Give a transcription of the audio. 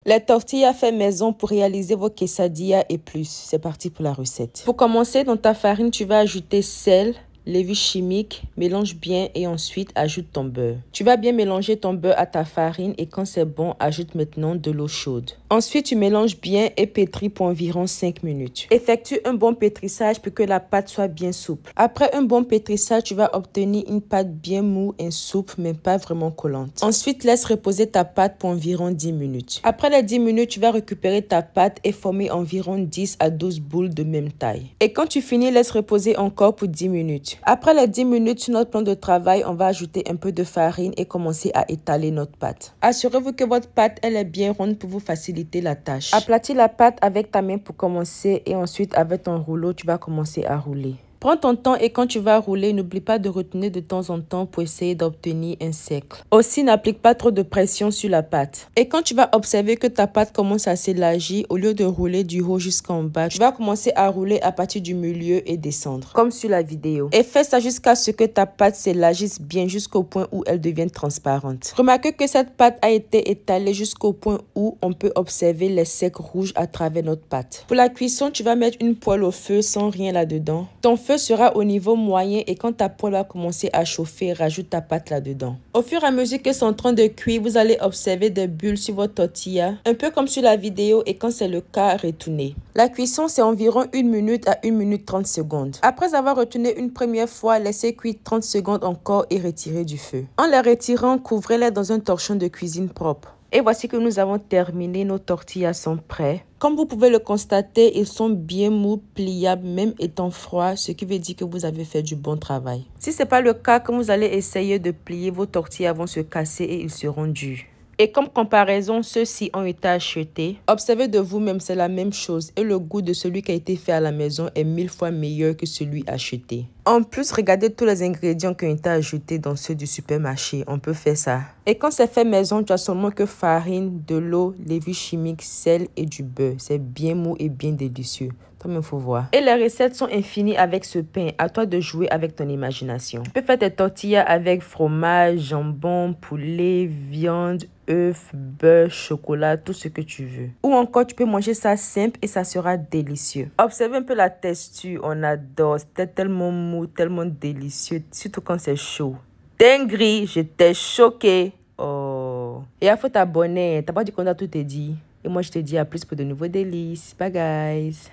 Les tortillas fait maison pour réaliser vos quesadillas et plus. C'est parti pour la recette. Pour commencer, dans ta farine, tu vas ajouter sel, levure chimique, mélange bien et ensuite ajoute ton beurre. Tu vas bien mélanger ton beurre à ta farine et quand c'est bon, ajoute maintenant de l'eau chaude. Ensuite, tu mélanges bien et pétris pour environ 5 minutes. Effectue un bon pétrissage pour que la pâte soit bien souple. Après un bon pétrissage, tu vas obtenir une pâte bien mou et souple mais pas vraiment collante. Ensuite, laisse reposer ta pâte pour environ 10 minutes. Après les 10 minutes, tu vas récupérer ta pâte et former environ 10 à 12 boules de même taille. Et quand tu finis, laisse reposer encore pour 10 minutes. Après les 10 minutes sur notre plan de travail, on va ajouter un peu de farine et commencer à étaler notre pâte. Assurez-vous que votre pâte elle est bien ronde pour vous faciliter la tâche. Aplatis la pâte avec ta main pour commencer et ensuite avec ton rouleau, tu vas commencer à rouler. Prends ton temps et quand tu vas rouler, n'oublie pas de retenir de temps en temps pour essayer d'obtenir un cercle. Aussi, n'applique pas trop de pression sur la pâte. Et quand tu vas observer que ta pâte commence à s'élargir, au lieu de rouler du haut jusqu'en bas, tu vas commencer à rouler à partir du milieu et descendre, comme sur la vidéo. Et fais ça jusqu'à ce que ta pâte s'élargisse bien jusqu'au point où elle devienne transparente. Remarquez que cette pâte a été étalée jusqu'au point où on peut observer les cercles rouges à travers notre pâte. Pour la cuisson, tu vas mettre une poêle au feu sans rien là-dedans. Ton feu sera au niveau moyen et quand ta poêle va commencer à chauffer, rajoute ta pâte là-dedans. Au fur et à mesure que c'est en train de cuire, vous allez observer des bulles sur votre tortilla, un peu comme sur la vidéo et quand c'est le cas, retournez. La cuisson, c'est environ 1 minute à 1 minute 30 secondes. Après avoir retourné une première fois, laissez cuire 30 secondes encore et retirez du feu. En les retirant, couvrez-les dans un torchon de cuisine propre. Et voici que nous avons terminé, nos tortillas sont prêts. Comme vous pouvez le constater, ils sont bien mous, pliables, même étant froids, ce qui veut dire que vous avez fait du bon travail. Si ce n'est pas le cas, quand vous allez essayer de plier, vos tortillas vont se casser et ils seront durs. Et comme comparaison, ceux-ci ont été achetés. Observez de vous-même, c'est la même chose. Et le goût de celui qui a été fait à la maison est 1000 fois meilleur que celui acheté. En plus, regardez tous les ingrédients qui ont été ajoutés dans ceux du supermarché. On peut faire ça. Et quand c'est fait maison, tu as seulement que farine, de l'eau, levure chimique, sel et du beurre. C'est bien mou et bien délicieux. Toi-même, il faut voir. Et les recettes sont infinies avec ce pain. À toi de jouer avec ton imagination. Tu peux faire tes tortillas avec fromage, jambon, poulet, viande, œufs, beurre, chocolat, tout ce que tu veux. Ou encore, tu peux manger ça simple et ça sera délicieux. Observez un peu la texture. On adore. C'était tellement mou, tellement délicieux. Surtout quand c'est chaud. Dinguerie, j'étais choquée. Oh. Et il faut t'abonner. T'as pas dit qu'on a tout te dit. Et moi, je te dis à plus pour de nouveaux délices. Bye, guys.